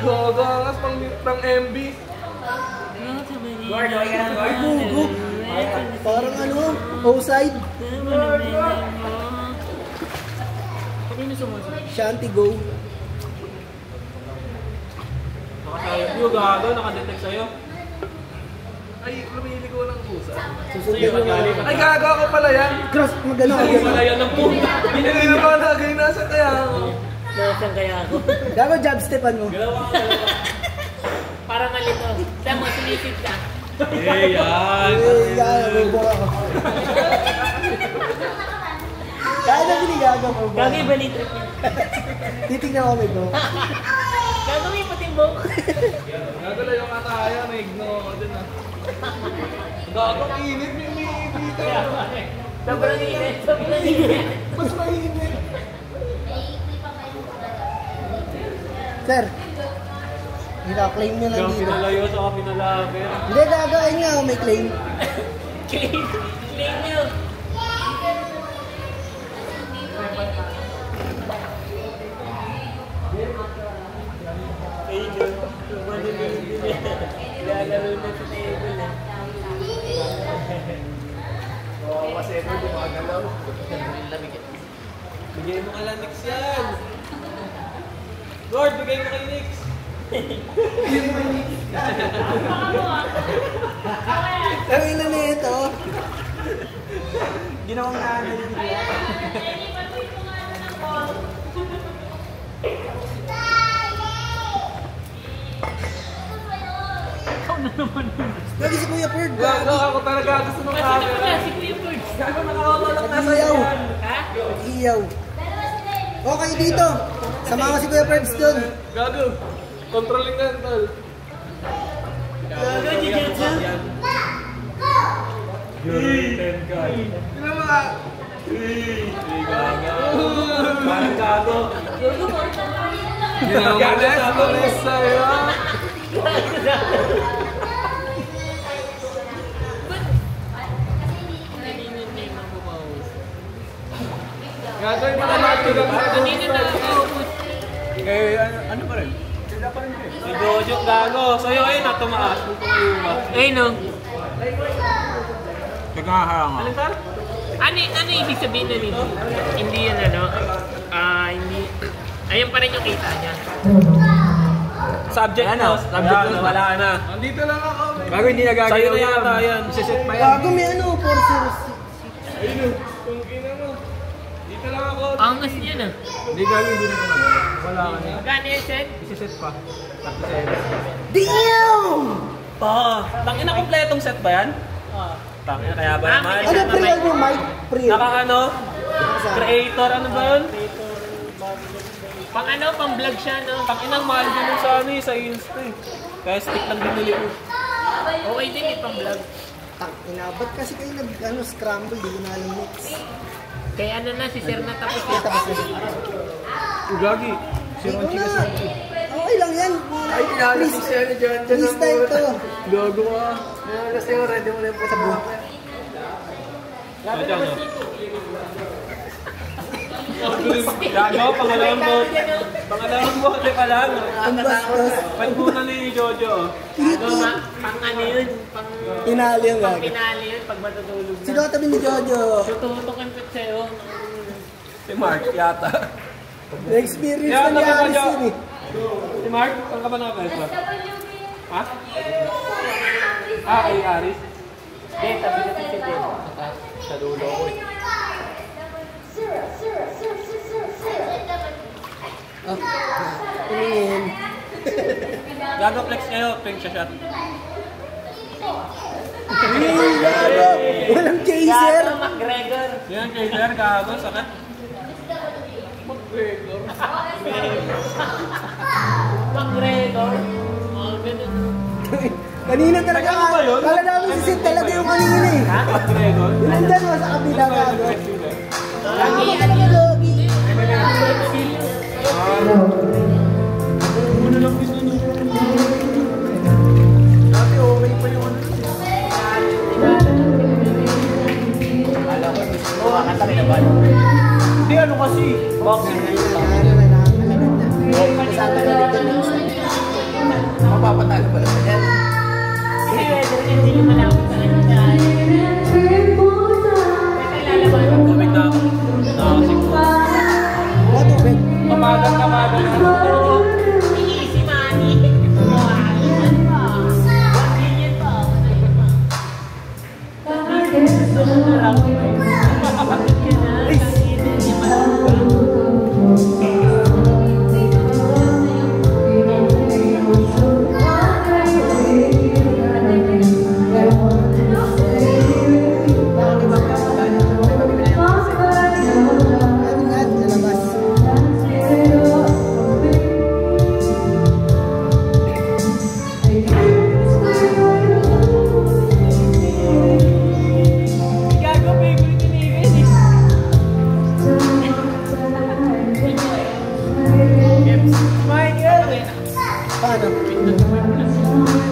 Gagangas pang MB. Guard, okay ka na, Bugo. Parang ano, outside. Shanty go. Nakasayang yung gago, nakadetect sa'yo. Ay, lumili ko ng pusa. Susundin mo nga. Ay, gago ako pala yan. Cross, magano. Ay, pala yan ng puta. Binigay na pala, ganyan nasa kaya ako. Nasaan kaya ako? Gago, jab stepan mo. Para malito. Saan mo, sumisid ka. Eh, yan. Eh, gaya, may buka ako. Kaya na binigago ko. Gago yung bali trip niya. Titignan ko may buka. Gago may patimbok. Gago lang yung kataya, may ignore ako dun ah. Gago, init, may umiinit dito. Sobrang init. Sobrang init. Mas mainit. Sir, naka-claim nyo lang Yung dito. pinalayo sa pinalabir. Hindi, gago, ayun nga, may claim. Claim. Claim nyo. Lalaro na sa table eh. Oo, kasi ito gumagalaw. Bigay mo ka lang Nix yan. Lord, bigay mo kay Nix. Ang ina na ito. Ginawang na-analyze niya. Lagi si Kuya Bird. Gago, ako talaga gusto ng camera. Si Kuya Birds. Gago, nakakawalak na sa'yo Iyaw. yan. Ha? Iyaw. Okay dito. Sama ko si Kuya Birds dun. Gago, controlling ka, tol. Gago, Jujutsu. Ten guy. Sino mga? Gago. Parang gago. Ginawa sa tulis sa'yo. Gago, yung mga matulog sa Kanina na ako. Eh, ano pa rin? Sila pa rin eh. Si Jojo, gago. Sa'yo ayun na, tumaas. Ay no. Nagkakaharang Ano tal? Ano ibig sabihin na nito? Hindi yan ano? Hindi. Ayun pa rin yung kita niya. Subject ano? Subject na wala na. Andito lang ako. Bago hindi nagagalaw. Sa'yo na yata yan. Isisit pa yan. Gago, may ano, 4-0. Ayun, kung ina mo. Dito lang ako. Angas niya na. Hindi gago, hindi na gumagalaw. Wala ka na. Magkano yung set? Isisit pa. 37. Damn! Pa! Tangina kompletong set ba yan? Tangina kaya ba naman? Ano, pre-al mo, Mike? Pre-al. Naka ano? Creator, ano ba yun? Pang ano, pang vlog siya no? Tanginang mahal din yung sa ano eh, sa Insta eh. Kaya stick lang binili ko. Okay din eh, pang vlog. Ba't kasi kayo scramble, di ko na alam mix. Kaya ano na, si Sir na tapos Kaya yan. tapos na. Ugagi. Si Ikaw Ronchi na. kasi. Okay lang yan. Ay, pinahalasin siya ni John. Freestyle to. Gago ka. Pinahalasin yung ready mo na yung sa buhay. Ito ano? Gago, pangalawang bote. Pangalawang bote pa lang. Ang bastos. Panbunan ni Jojo. Ano, pang ano yun? Pang Pinali yung pang gago. pinali yun pag matutulog na. Sino ka tabi ni Jojo? Tututok ang pet sa'yo. Si Mark yata. Na-experience Yan, na ni Aris Jojo. yun eh. Si Mark, saan ka ba nakapesa? Ha? Kay Aris? Hindi, tabi na si Sir. Sa dulo ko eh. Oh, tumingin. Gago flex kayo, pink siya shot. Tumingin, gago. Walang chaser. Gago, McGregor. Yan, chaser, gago, sakit. McGregor. McGregor. Oh, ganun. Kanina talaga. Ano ba yun? Kala namin si Sid talaga yung kanina eh. McGregor? Yung nandyan mo sa kabila gago. Lagi Gago ka naman logi. Ano lang gusto niyo? Dati okay pa yung ano. Alam ko, gusto mo, kakanta rin naman. Hindi, ano kasi? Bakit? Ano na lang. Kasama na rin kami. Paano? Pindot mo yung plus.